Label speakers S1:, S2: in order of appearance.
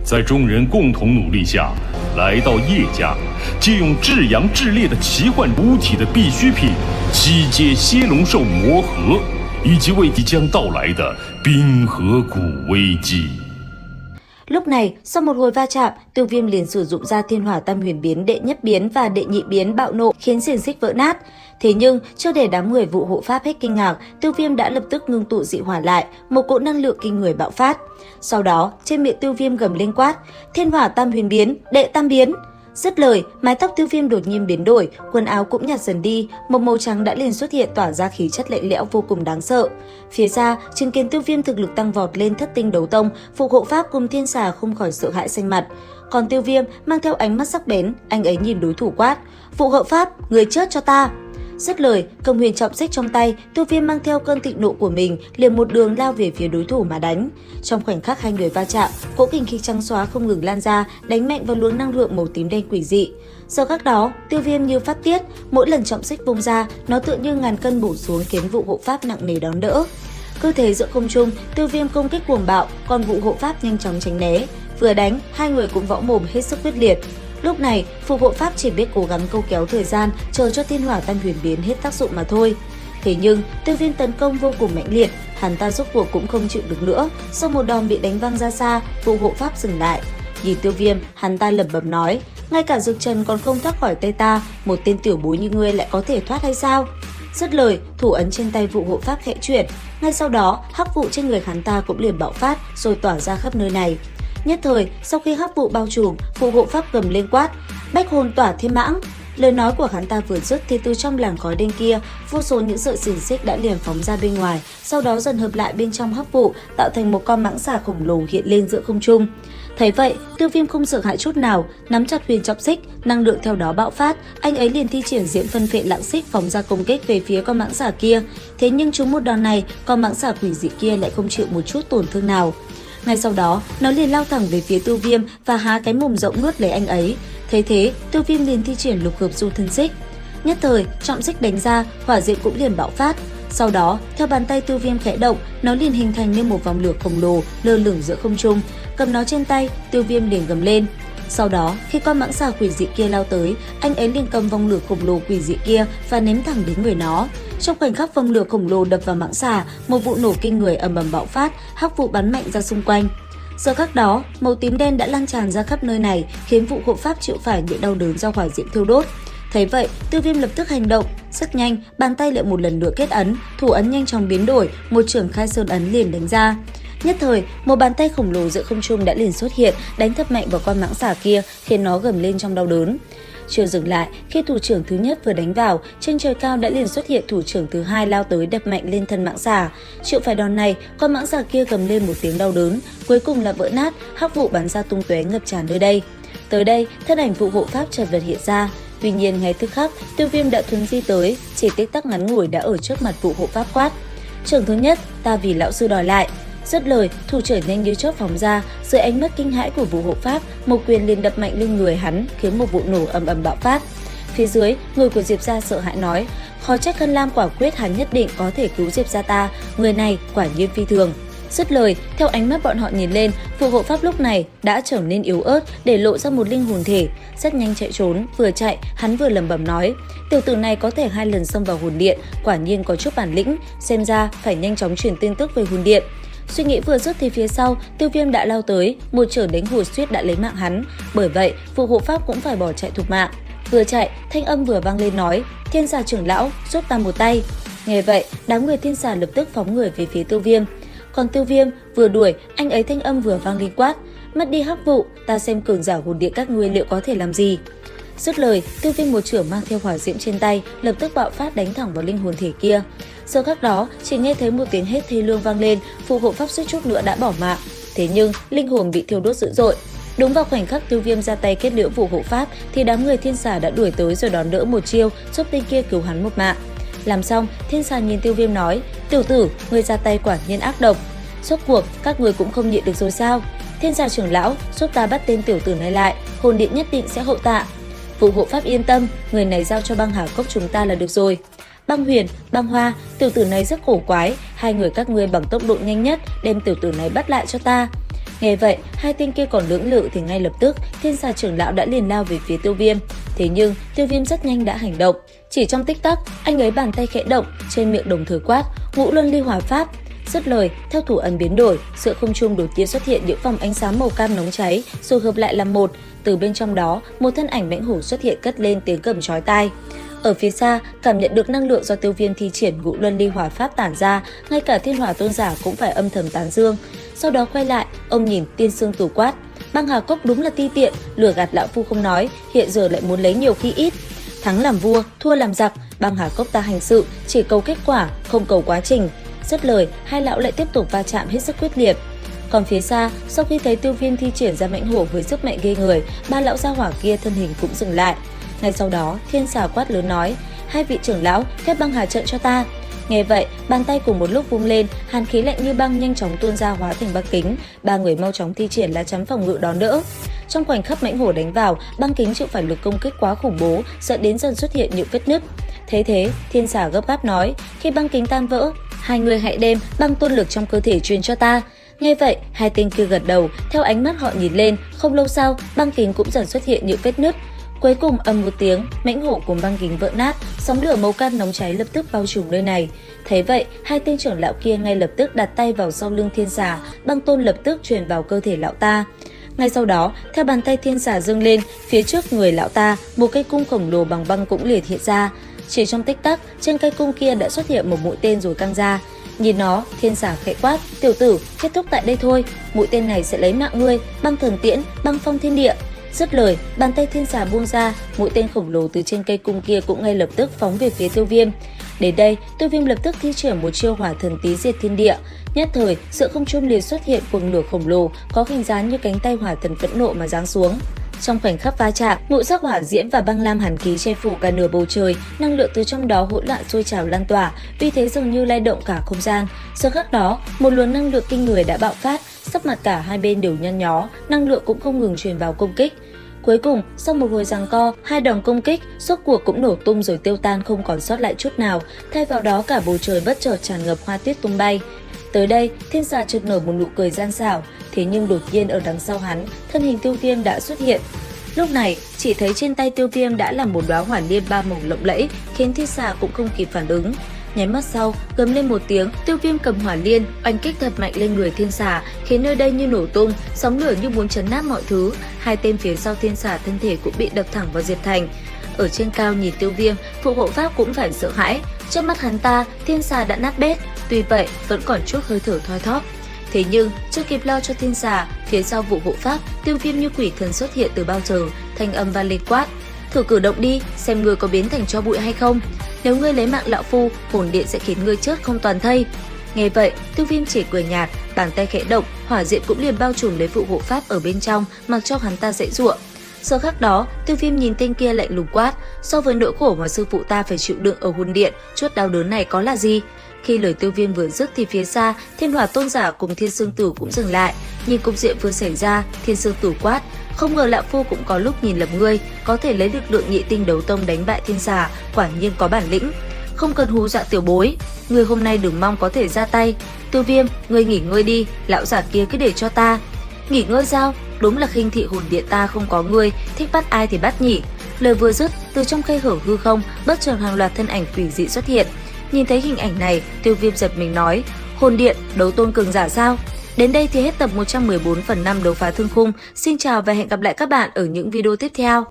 S1: 在众人共同努力下，来到叶家，借用至阳至烈的奇幻物体的必需品，集结蝎龙兽魔核，以及为即将到来的冰河谷危机。
S2: Lúc này, sau một hồi va chạm, Tiêu Viêm liền sử dụng ra Thiên Hỏa Tam Huyền biến đệ nhất biến và đệ nhị biến bạo nộ khiến xiềng xích vỡ nát. Thế nhưng, chưa để đám người vụ hộ pháp hết kinh ngạc, Tiêu Viêm đã lập tức ngưng tụ dị hỏa lại, một cỗ năng lượng kinh người bạo phát. Sau đó, trên miệng Tiêu Viêm gầm lên quát: Thiên Hỏa Tam Huyền biến, đệ tam biến. Dứt lời, mái tóc Tiêu Viêm đột nhiên biến đổi, quần áo cũng nhạt dần đi, một màu trắng đã liền xuất hiện tỏa ra khí chất lạnh lẽo vô cùng đáng sợ. Phía xa, chứng kiến Tiêu Viêm thực lực tăng vọt lên thất tinh đấu tông, Phục hộ pháp cùng Thiên Xà không khỏi sợ hãi xanh mặt. Còn Tiêu Viêm mang theo ánh mắt sắc bén, anh ấy nhìn đối thủ quát: Phục hộ pháp, người chết cho ta! Dứt lời, cầm huyền trọng xích trong tay, Tiêu Viêm mang theo cơn thịnh nộ của mình liền một đường lao về phía đối thủ mà đánh. Trong khoảnh khắc hai người va chạm, cỗ kình khí trắng xóa không ngừng lan ra, đánh mạnh vào luồng năng lượng màu tím đen quỷ dị. Giờ khắc đó, Tiêu Viêm như phát tiết, mỗi lần trọng xích vung ra, nó tựa như ngàn cân bổ xuống khiến vụ hộ pháp nặng nề đón đỡ. Cứ thế giữa không trung, Tiêu Viêm công kích cuồng bạo, còn vụ hộ pháp nhanh chóng tránh né. Vừa đánh, hai người cũng võ mồm hết sức quyết liệt. Lúc này, Phục hộ pháp chỉ biết cố gắng câu kéo thời gian, chờ cho Thiên Hỏa Tam Huyền biến hết tác dụng mà thôi. Thế nhưng, Tiêu Viêm tấn công vô cùng mãnh liệt, hắn ta rốt cuộc cũng không chịu được nữa. Sau một đòn bị đánh văng ra xa, Phục hộ pháp dừng lại. Nhìn Tiêu Viêm, hắn ta lẩm bẩm nói: ngay cả Dược Trần còn không thoát khỏi tay ta, một tên tiểu bối như ngươi lại có thể thoát hay sao? Dứt lời, thủ ấn trên tay vụ hộ pháp khẽ chuyển. Ngay sau đó, hắc vụ trên người hắn ta cũng liền bạo phát, rồi tỏa ra khắp nơi này. Nhất thời, sau khi hắc vụ bao trùm, Phục hộ pháp gầm lên quát: Bách hồn tỏa thiên mãng! Lời nói của hắn ta vừa dứt thì từ trong làn khói đen kia, vô số những sợi xiềng xích đã liền phóng ra bên ngoài, sau đó dần hợp lại bên trong hắc vụ, tạo thành một con mãng xà khổng lồ hiện lên giữa không trung. Thấy vậy, Tiêu Viêm không sợ hãi chút nào, nắm chặt huyền trọng xích, năng lượng theo đó bạo phát, anh ấy liền thi triển diễm phân phệ lãng xích phóng ra công kích về phía con mãng xà kia. Thế nhưng trúng một đòn này, con mãng xà quỷ dị kia lại không chịu một chút tổn thương nào. Ngay sau đó, nó liền lao thẳng về phía Tiêu Viêm và há cái mồm rộng nuốt lấy anh ấy. Thấy thế, Tiêu Viêm liền thi triển lục hợp du thân xích. Nhất thời, trọng xích đánh ra, hỏa diễm cũng liền bạo phát. Sau đó, theo bàn tay Tiêu Viêm khẽ động, nó liền hình thành nên một vòng lửa khổng lồ lơ lửng giữa không trung. Cầm nó trên tay, Tiêu Viêm liền gầm lên. Sau đó, khi con mãng xà quỷ dị kia lao tới, anh ấy liền cầm vòng lửa khổng lồ quỷ dị kia và ném thẳng đến người nó. Trong khoảnh khắc vòng lửa khổng lồ đập vào mãng xà, một vụ nổ kinh người ầm ầm bạo phát, hắc vụ bắn mạnh ra xung quanh. Giờ khắc đó, màu tím đen đã lan tràn ra khắp nơi này, khiến vụ hộ pháp chịu phải những đau đớn do hỏa diễm thiêu đốt. Thấy vậy, Tiêu Viêm lập tức hành động, rất nhanh, bàn tay lại một lần nữa kết ấn, thủ ấn nhanh chóng biến đổi, một chưởng khai sơn ấn liền đánh ra. Nhất thời, một bàn tay khổng lồ giữa không trung đã liền xuất hiện, đánh thật mạnh vào con mãng xà kia, khiến nó gầm lên trong đau đớn. Chưa dừng lại, khi thủ trưởng thứ nhất vừa đánh vào, trên trời cao đã liền xuất hiện thủ trưởng thứ hai lao tới đập mạnh lên thân mãng xà. Chịu phải đòn này, con mãng xà kia gầm lên một tiếng đau đớn, cuối cùng là vỡ nát, hắc vụ bắn ra tung tóe ngập tràn nơi đây. Tới đây, thân ảnh vụ hộ pháp chợt vật hiện ra. Tuy nhiên ngay tức khắc, Tiêu Viêm đã thuấn di tới, chỉ tích tắc ngắn ngủi đã ở trước mặt vụ hộ pháp quát: Trưởng thứ nhất, ta vì lão sư đòi lại. Dứt lời, thủ trưởng nhanh như chớp phóng ra, dưới ánh mắt kinh hãi của vụ hộ pháp, một quyền liền đập mạnh lên người hắn, khiến một vụ nổ ầm ầm bạo phát. Phía dưới, người của Diệp gia sợ hãi nói: khó trách Ngân Lam quả quyết hắn nhất định có thể cứu Diệp gia ta, người này quả nhiên phi thường. Dứt lời, theo ánh mắt bọn họ nhìn lên, vụ hộ pháp lúc này đã trở nên yếu ớt, để lộ ra một linh hồn thể, rất nhanh chạy trốn. Vừa chạy, hắn vừa lẩm bẩm nói: tiểu tử này có thể 2 lần xông vào hồn điện, quả nhiên có chút bản lĩnh, xem ra phải nhanh chóng truyền tin tức về hồn điện. Suy nghĩ vừa dứt thì phía sau, Tiêu Viêm đã lao tới, một chưởng đánh hồi suýt đã lấy mạng hắn. Bởi vậy, vụ hộ pháp cũng phải bỏ chạy thục mạng. Vừa chạy, thanh âm vừa vang lên nói: Thiên Xà trưởng lão, giúp ta một tay. Nghe vậy, đám người Thiên Xà lập tức phóng người về phía Tiêu Viêm. Còn Tiêu Viêm vừa đuổi, anh ấy thanh âm vừa vang lên quát: mất đi hắc vụ, ta xem cường giả hồn điện các ngươi liệu có thể làm gì. Dứt lời, Tiêu Viêm một chưởng mang theo hỏa diễm trên tay, lập tức bạo phát đánh thẳng vào linh hồn thể kia. Sau khắc đó, chỉ nghe thấy một tiếng hét thê lương vang lên, phù hộ pháp suýt chút nữa đã bỏ mạng. Thế nhưng, linh hồn bị thiêu đốt dữ dội. Đúng vào khoảnh khắc Tiêu Viêm ra tay kết liễu phù hộ pháp, thì đám người Thiên Xà đã đuổi tới rồi đón đỡ một chiêu, giúp tên kia cứu hắn một mạng. Làm xong, Thiên Xà nhìn Tiêu Viêm nói: tiểu tử, người ra tay quả nhiên ác độc. Rốt cuộc, các người cũng không nhịn được rồi sao? Thiên Xà trưởng lão, giúp ta bắt tên tiểu tử này lại, hồn điện nhất định sẽ hậu tạ. Phù hộ pháp yên tâm, người này giao cho băng Hà Cốc chúng ta là được rồi. Băng Huyền, Băng Hoa, tiểu tử này rất cổ quái, hai người các ngươi bằng tốc độ nhanh nhất đem tiểu tử này bắt lại cho ta. Nghe vậy, hai tên kia còn lưỡng lự thì ngay lập tức Thiên Xà trưởng lão đã liền lao về phía Tiêu Viêm. Thế nhưng Tiêu Viêm rất nhanh đã hành động. Chỉ trong tích tắc, anh ấy bàn tay khẽ động, trên miệng đồng thời quát Ngũ Luân Ly Hỏa Pháp. Dứt lời, theo thủ ấn biến đổi, giữa không trung đột nhiên xuất hiện những vòng ánh sáng màu cam nóng cháy, rồi hợp lại làm một. Từ bên trong đó, một thân ảnh mãnh hổ xuất hiện cất lên tiếng gầm chói tai. Ở phía xa, cảm nhận được năng lượng do Tiêu Viêm thi triển Ngũ Luân Ly Hỏa Pháp tản ra, ngay cả Thiên Hỏa Tôn giả cũng phải âm thầm tán dương. Sau đó quay lại, ông nhìn Tiên Sương Tử quát: Băng Hà Cốc đúng là ti tiện, lừa gạt lão phu không nói, hiện giờ lại muốn lấy nhiều khi ít. Thắng làm vua, thua làm giặc, Băng Hà Cốc ta hành sự chỉ cầu kết quả, không cầu quá trình. Dứt lời, hai lão lại tiếp tục va chạm hết sức quyết liệt. Còn phía xa, sau khi thấy Tiêu Viêm thi triển ra mãnh hổ với sức mạnh ghê người, ba lão gia hỏa kia thân hình cũng dừng lại. Ngay sau đó, Thiên Xà quát lớn nói: hai vị trưởng lão, phép băng hà trận cho ta. Nghe vậy, bàn tay cùng một lúc vung lên, hàn khí lạnh như băng nhanh chóng tuôn ra hóa thành băng kính. Ba người mau chóng thi triển lá chắn phòng ngự đón đỡ. Trong khoảnh khắc mãnh hổ đánh vào, băng kính chịu phải lực công kích quá khủng bố, dẫn đến dần xuất hiện những vết nứt. Thế, Thiên Xà gấp gáp nói: khi băng kính tan vỡ, hai người hãy đem băng tuôn lực trong cơ thể truyền cho ta. Nghe vậy, hai tên kia gật đầu, theo ánh mắt họ nhìn lên, không lâu sau, băng kính cũng dần xuất hiện những vết nứt. Cuối cùng ầm một tiếng, mãnh hổ cùng băng kính vỡ nát, sóng lửa màu cam nóng cháy lập tức bao trùm nơi này. Thế vậy, hai tên trưởng lão kia ngay lập tức đặt tay vào sau lưng Thiên Xà, băng tôn lập tức truyền vào cơ thể lão ta. Ngay sau đó, theo bàn tay Thiên Xà dâng lên, phía trước người lão ta, một cây cung khổng lồ bằng băng cũng liệt hiện ra. Chỉ trong tích tắc, trên cây cung kia đã xuất hiện một mũi tên rồi căng ra. Nhìn nó, Thiên Xà khẽ quát: tiểu tử, kết thúc tại đây thôi, mũi tên này sẽ lấy mạng ngươi, băng thần tiễn, băng phong thiên địa. Dứt lời, bàn tay Thiên Xà buông ra, mũi tên khổng lồ từ trên cây cung kia cũng ngay lập tức phóng về phía Tiêu Viêm. Đến đây, Tiêu Viêm lập tức thi triển một chiêu hỏa thần tý diệt thiên địa. Nhất thời, giữa không trung liền xuất hiện cuồng lửa khổng lồ, có hình dáng như cánh tay hỏa thần phẫn nộ mà giáng xuống. Trong khoảnh khắc va chạm, ngũ sắc hỏa diễm và băng lam hàn khí che phủ cả nửa bầu trời, năng lượng từ trong đó hỗn loạn sôi trào lan tỏa, uy thế dường như lay động cả không gian. Giờ khắc đó, một luồng năng lượng kinh người đã bạo phát, sắc mặt cả hai bên đều nhăn nhó, năng lượng cũng không ngừng truyền vào công kích. Cuối cùng, sau một hồi giằng co, hai đòn công kích rốt cuộc cũng nổ tung rồi tiêu tan không còn sót lại chút nào, thay vào đó cả bầu trời bất chợt tràn ngập hoa tuyết tung bay. Tới đây, Thiên Xà chợt nở một nụ cười gian xảo, thế nhưng đột nhiên ở đằng sau hắn, thân hình Tiêu Viêm đã xuất hiện. Lúc này, chỉ thấy trên tay Tiêu Viêm đã là một đóa hỏa liên ba màu lộng lẫy, khiến Thiên Xà cũng không kịp phản ứng. Nháy mắt sau, gầm lên một tiếng, Tiêu Viêm cầm hỏa liên, oanh kích thật mạnh lên người Thiên Xà, khiến nơi đây như nổ tung, sóng lửa như muốn chấn nát mọi thứ. Hai tên phía sau Thiên Xà thân thể cũng bị đập thẳng vào diệt thành. Ở trên cao nhìn Tiêu Viêm, phụ hộ pháp cũng phải sợ hãi. Trước mắt hắn ta, Thiên Xà đã nát bét, tuy vậy vẫn còn chút hơi thở thoi thóp. Thế nhưng, chưa kịp lo cho Thiên Xà, phía sau vụ hộ pháp, Tiêu Viêm như quỷ thần xuất hiện từ bao giờ, thanh âm vang lên quát: thử cử động đi, xem ngươi có biến thành tro bụi hay không. Nếu ngươi lấy mạng lão phu, hồn điện sẽ khiến ngươi chết không toàn thây. Nghe vậy, Tiêu Viêm chỉ cười nhạt, bàn tay khẽ động, hỏa diệm cũng liền bao trùm lấy vụ hộ pháp ở bên trong, mặc cho hắn ta dãy giụa. Giờ khắc đó, Tiêu Viêm nhìn tên kia lạnh lùng quát: so với nỗi khổ mà sư phụ ta phải chịu đựng ở hồn điện, chút đau đớn này có là gì? Khi lời Tiêu Viêm vừa dứt thì phía xa, Thiên Hỏa Tôn giả cùng Thiên Sương Tử cũng dừng lại. Nhìn cục diện vừa xảy ra, Thiên Sương Tử quát: không ngờ lão phu cũng có lúc nhìn lầm ngươi, có thể lấy lực lượng nhị tinh đấu tông đánh bại Thiên Xà, quả nhiên có bản lĩnh. Không cần hù dọa tiểu bối, ngươi hôm nay đừng mong có thể ra tay. Tiêu Viêm, ngươi nghỉ ngơi đi, lão giả kia cứ để cho ta. Nghỉ ngơi sao? Đúng là khinh thị hồn điện ta không có ngươi, thích bắt ai thì bắt nhỉ. Lời vừa dứt, từ trong khe hở hư không, bất chợt hàng loạt thân ảnh quỷ dị xuất hiện. Nhìn thấy hình ảnh này, Tiêu Viêm giật mình nói: hồn điện, đấu tôn cường giả sao? Đến đây thì hết tập 114 phần 5 đấu phá thương khung. Xin chào và hẹn gặp lại các bạn ở những video tiếp theo.